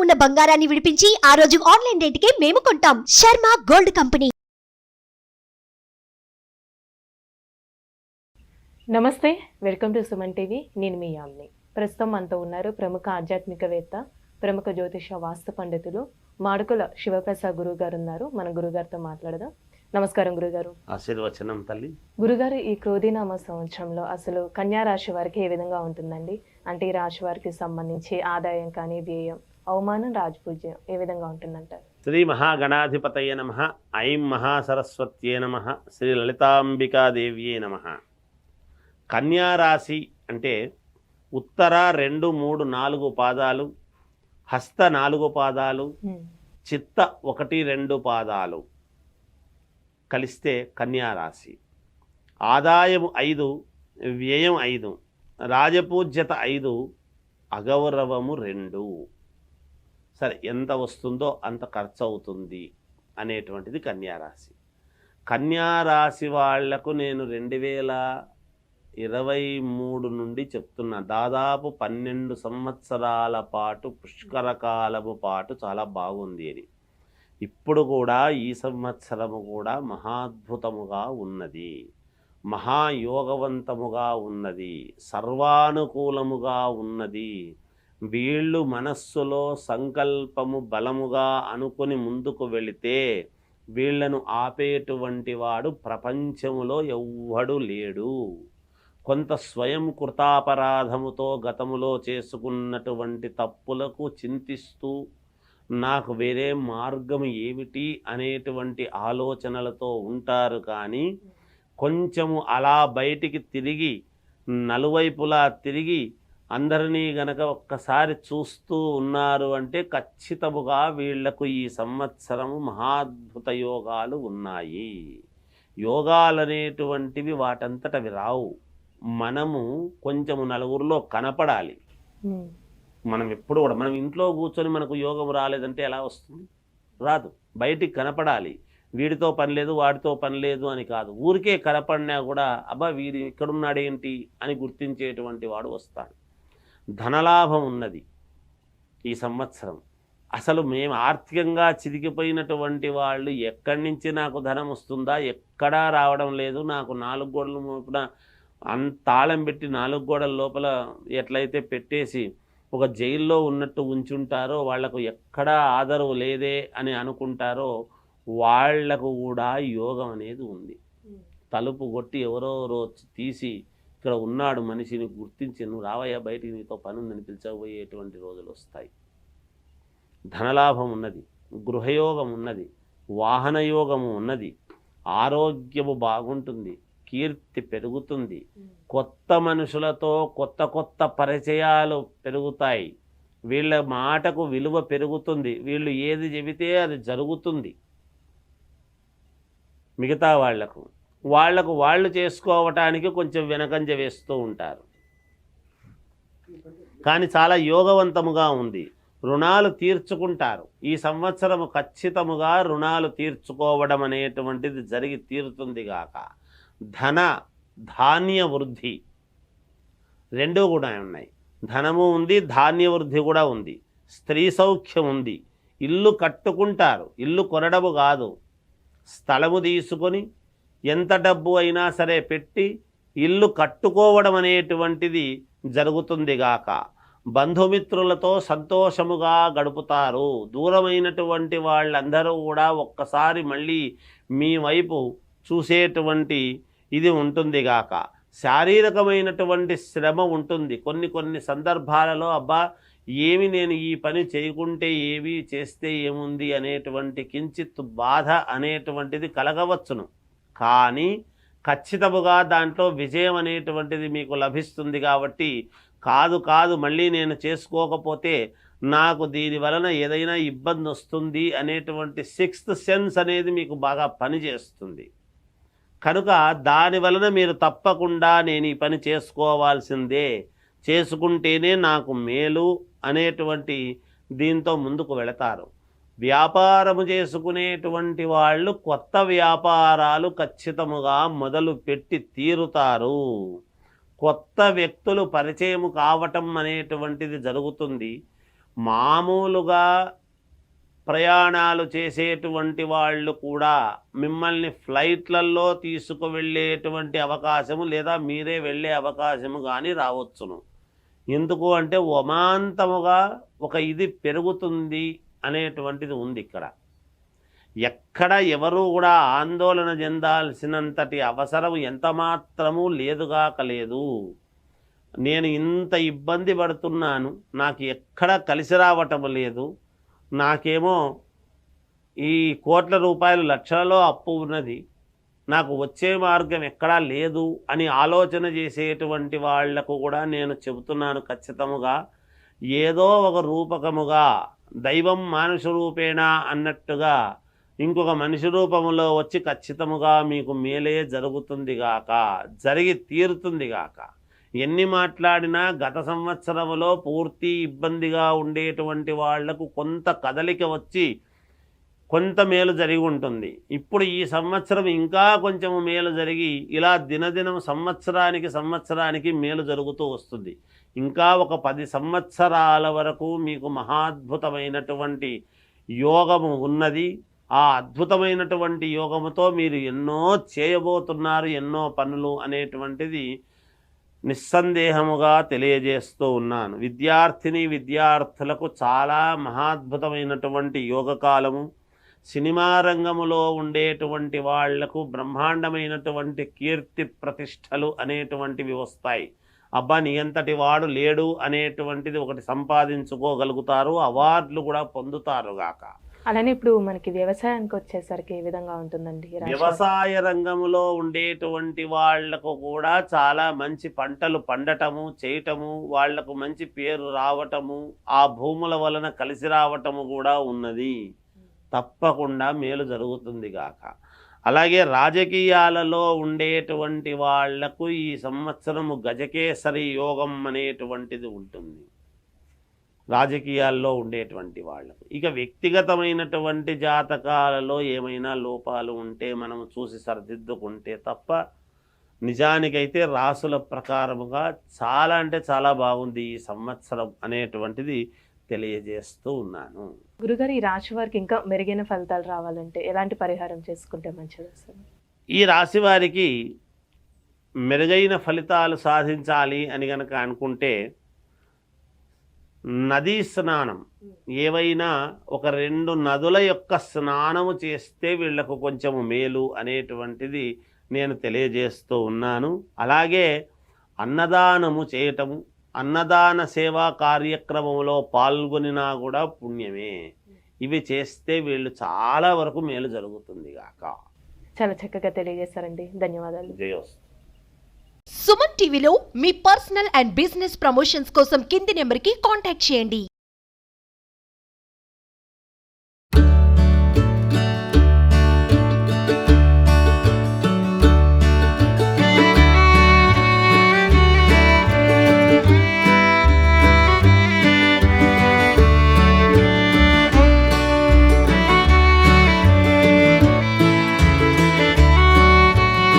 ఉన్న బంగారాన్ని విడిపించి ఆ రోజు ఆన్లైన్ రేటుకే మేము కొంటాం. Sharma gold company. నమస్తే, వెల్కమ్ టు సుమన్ టీవీ. నేను మీ యామ్ని. ప్రస్తుతం మనతో ఉన్నారు ప్రముఖ ఆధ్యాత్మికవేత్త, ప్రముఖ జ్యోతిష వాస్తు పండితులు మాడుకుల శివప్రసాద్ గురువు గారు ఉన్నారు. మన గురుగారితో మాట్లాడదాం. నమస్కారం గురుగారు. ఆశీర్వచనం తల్లి. గురుగారు, ఈ క్రోధినామ సంవత్సరంలో అసలు కన్యా రాశి వారికి ఏ విధంగా ఉంటుందండి? అంటే ఈ రాశి వారికి సంబంధించి ఆదాయం కానీ, వ్యయం, అవమానం, రాజపూజ్యం ఏ విధంగా ఉంటుందంటారు? శ్రీ మహాగణాధిపతయ నమః. ఐం మహాసరస్వత్యే నమః. శ్రీ లలితాంబికాదేవ్యే నమః. కన్యారాశి అంటే ఉత్తర 2, 3, 4 పాదాలు, హస్త 4 పాదాలు, చిత్త 1, 2 పాదాలు కలిస్తే కన్యారాశి. ఆదాయము 5, వ్యయం 5, రాజపూజ్యత 5, అగౌరవము 2. సరే, ఎంత వస్తుందో అంత ఖర్చు అవుతుంది అనేటువంటిది కన్యారాశి. కన్యారాశి వాళ్లకు నేను 2023 నుండి చెప్తున్నా, దాదాపు 12 సంవత్సరాల పాటు, పుష్కర కాలము పాటు చాలా బాగుంది అని. ఇప్పుడు కూడా ఈ సంవత్సరము కూడా మహాద్భుతముగా ఉన్నది, మహాయోగవంతముగా ఉన్నది, సర్వానుకూలముగా ఉన్నది. వీళ్ళు మనస్సులో సంకల్పము బలముగా అనుకుని ముందుకు వెళితే వీళ్లను ఆపేటువంటి వాడు ప్రపంచములో ఎవ్వడు లేడు. కొంత స్వయం కృతాపరాధముతో గతములో చేసుకున్నటువంటి తప్పులకు చింతిస్తూ నాకు వేరే మార్గం ఏమిటి అనేటువంటి ఆలోచనలతో ఉంటారు. కానీ కొంచెము అలా బయటికి తిరిగి, నలువైపులా తిరిగి అందరినీ గనక ఒక్కసారి చూస్తూ ఉన్నారు అంటే ఖచ్చితముగా వీళ్లకు ఈ సంవత్సరము మహాద్భుత యోగాలు ఉన్నాయి. యోగాలనేటువంటివి వాటంతటవి రావు. మనము కొంచెము నలుగురిలో కనపడాలి. మనం ఎప్పుడు కూడా మనం ఇంట్లో కూర్చొని మనకు యోగం రాలేదంటే ఎలా వస్తుంది? రాదు. బయటికి కనపడాలి. వీడితో పని లేదు, వాడితో పని లేదు అని కాదు. ఊరికే కనపడినా కూడా అబ్బా వీడు ఇక్కడున్నాడేంటి అని గుర్తించేటువంటి వాడు వస్తాడు. ధనలాభం ఉన్నది ఈ సంవత్సరం. అసలు మేము ఆర్థికంగా చిరిగిపోయినటువంటి వాళ్ళు ఎక్కడి నుంచి నాకు ధనం వస్తుందా, ఎక్కడా రావడం లేదు, నాకు 4 గోడల లోపల తాళం పెట్టి 4 గోడల లోపల ఎట్లయితే పెట్టేసి ఒక జైల్లో ఉన్నట్టు ఉంచుంటారో, వాళ్లకు ఎక్కడా ఆదరవు లేదే అని అనుకుంటారో, వాళ్లకు కూడా యోగం అనేది ఉంది. తలుపు కొట్టి ఎవరో రోజు తీసి ఇక్కడ ఉన్నాడు మనిషిని గుర్తించి, నువ్వు రావయ్యా బయటికి, నీతో పని ఉందని పిలిచబోయేటువంటి రోజులు వస్తాయి. ధనలాభం ఉన్నది, గృహయోగం ఉన్నది, వాహనయోగము ఉన్నది, ఆరోగ్యము బాగుంటుంది, కీర్తి పెరుగుతుంది, కొత్త మనుషులతో కొత్త కొత్త పరిచయాలు పెరుగుతాయి, వీళ్ళ మాటకు విలువ పెరుగుతుంది, వీళ్ళు ఏది చెబితే అది జరుగుతుంది. మిగతా వాళ్లకు వాళ్ళు చేసుకోవటానికి కొంచెం వెనకంజ వేస్తూ ఉంటారు. కానీ చాలా యోగవంతముగా ఉంది. రుణాలు తీర్చుకుంటారు. ఈ సంవత్సరము ఖచ్చితముగా రుణాలు తీర్చుకోవడం అనేటువంటిది జరిగి తీరుతుంది గాక. ధన ధాన్య వృద్ధి 2 కూడా ఉన్నాయి. ధనము ఉంది, ధాన్య వృద్ధి కూడా ఉంది, స్త్రీ సౌఖ్యం ఉంది. ఇల్లు కట్టుకుంటారు. ఇల్లు కొనడము కాదు, స్థలము తీసుకొని ఎంత డబ్బు అయినా సరే పెట్టి ఇల్లు కట్టుకోవడం అనేటువంటిది జరుగుతుంది గాక. బంధుమిత్రులతో సంతోషముగా గడుపుతారు. దూరమైనటువంటి వాళ్ళందరూ కూడా ఒక్కసారి మళ్ళీ మీ వైపు చూసేటువంటి ఇది ఉంటుంది గాక. శారీరకమైనటువంటి శ్రమ ఉంటుంది. కొన్ని సందర్భాలలో అబ్బా ఏమి నేను ఈ పని చేయకుంటే ఏవి చేస్తే ఏముంది అనేటువంటి కించిత్ బాధ అనేటువంటిది కలగవచ్చును. కానీ ఖచ్చితముగా దాంట్లో విజయం అనేటువంటిది మీకు లభిస్తుంది. కాబట్టి కాదు మళ్ళీ నేను చేసుకోకపోతే నాకు దీని వలన ఏదైనా ఇబ్బంది వస్తుంది అనేటువంటి 6th సెన్స్ అనేది మీకు బాగా పనిచేస్తుంది. కనుక దాని వలన మీరు తప్పకుండా నేను ఈ పని చేసుకోవాల్సిందే, చేసుకుంటేనే నాకు మేలు అనేటువంటి దీంతో ముందుకు వెళతారు. వ్యాపారము చేసుకునేటువంటి వాళ్ళు కొత్త వ్యాపారాలు ఖచ్చితముగా మొదలు పెట్టి తీరుతారు. కొత్త వ్యక్తులు పరిచయం కావటం అనేటువంటిది జరుగుతుంది. మామూలుగా ప్రయాణాలు చేసేటువంటి వాళ్ళు కూడా మిమ్మల్ని ఫ్లైట్లలో తీసుకువెళ్ళేటువంటి అవకాశము లేదా మీరే వెళ్ళే అవకాశము కానీ రావచ్చును. ఎందుకు అంటే ఒమాంతముగా ఒక ఇది పెరుగుతుంది అనేటువంటిది ఉంది ఇక్కడ. ఎక్కడ ఎవరు కూడా ఆందోళన చెందాల్సినంతటి అవసరం ఎంత మాత్రమూ లేదుగాక లేదు. నేను ఇంత ఇబ్బంది పడుతున్నాను, నాకు ఎక్కడ కలిసి రావటం లేదు, నాకేమో ఈ కోట్ల రూపాయలు లక్షలలో అప్పు ఉన్నది, నాకు వచ్చే మార్గం ఎక్కడా లేదు అని ఆలోచన చేసేటువంటి వాళ్లకు కూడా నేను చెబుతున్నాను ఖచ్చితముగా ఏదో ఒక రూపకముగా దైవం మానుష రూపేణ అన్నట్టుగా ఇంకొక మనిషి రూపములో వచ్చి ఖచ్చితముగా మీకు మేలే జరుగుతుందిగాక, జరిగి తీరుతుందిగాక. ఎన్ని మాట్లాడినా గత సంవత్సరములో పూర్తి ఇబ్బందిగా ఉండేటువంటి వాళ్లకు కొంత కదలిక వచ్చి కొంత మేలు జరిగి ఉంటుంది. ఇప్పుడు ఈ సంవత్సరం ఇంకా కొంచెం మేలు జరిగి ఇలా దినదినం సంవత్సరానికి మేలు జరుగుతూ వస్తుంది. ఇంకా ఒక 10 సంవత్సరాల వరకు మీకు మహాద్భుతమైనటువంటి యోగము ఉన్నది. ఆ అద్భుతమైనటువంటి యోగముతో మీరు ఎన్నో చేయబోతున్నారు, ఎన్నో పనులు అనేటువంటిది నిస్సందేహముగా తెలియజేస్తూ ఉన్నాను. విద్యార్థులకు చాలా మహాద్భుతమైనటువంటి యోగకాలము. సినిమా రంగములో ఉండేటువంటి వాళ్లకు బ్రహ్మాండమైనటువంటి కీర్తి ప్రతిష్టలు అనేటువంటివి వస్తాయి. అబ్బా నీ అంతటి వాడు లేడు అనేటువంటిది ఒకటి సంపాదించుకోగలుగుతారు, అవార్డులు కూడా పొందుతారుగాక. అలానే ఇప్పుడు మనకి వ్యవసాయానికి వచ్చేసరికి ఏ విధంగా ఉంటుందండి? వ్యవసాయ రంగంలో ఉండేటువంటి వాళ్లకు కూడా చాలా మంచి పంటలు పండటము చేయటము, వాళ్లకు మంచి పేరు రావటము, ఆ భూముల వలన కలిసి రావటము కూడా ఉన్నది. తప్పకుండా మేలు జరుగుతుంది గాక. అలాగే రాజకీయాలలో ఉండేటువంటి వాళ్లకు ఈ సంవత్సరము గజకేసరి యోగం అనేటువంటిది ఉంటుంది రాజకీయాల్లో ఉండేటువంటి వాళ్ళకు. ఇక వ్యక్తిగతమైనటువంటి జాతకాలలో ఏమైనా లోపాలు ఉంటే మనం చూసి సరిదిద్దుకుంటే తప్ప నిజానికైతే రాసుల ప్రకారముగా చాలా అంటే చాలా బాగుంది ఈ సంవత్సరం అనేటువంటిది తెలియజేస్తూ ఉన్నాను. గురుగారు, ఈ రాశి వారికి ఇంకా మెరుగైన ఫలితాలు రావాలంటే ఎలాంటి పరిహారం చేసుకుంటే మంచిది అసలు? ఈ రాశి వారికి మెరుగైన ఫలితాలు సాధించాలి అని కనుక అనుకుంటే నదీ స్నానం, ఏవైనా ఒక 2 నదుల యొక్క స్నానము చేస్తే వీళ్లకు కొంచెము మేలు అనేటువంటిది నేను తెలియజేస్తూ ఉన్నాను. అలాగే అన్నదానము చేయటము, అన్నదాన సేవా కార్యక్రమంలో పాల్గొనినా కూడా పుణ్యమే. ఇవి చేస్తే వీళ్ళు చాలా వరకు మేలు జరుగుతుంది గాక. చాలా చక్కగా తెలియజేశారండి, ధన్యవాదాలు. జయోస్తు. సుమన్ టీవీలో మీ పర్సనల్ అండ్ బిజినెస్ ప్రమోషన్స్ కోసం కింది నెంబర్కి కాంటాక్ట్ చేయండి.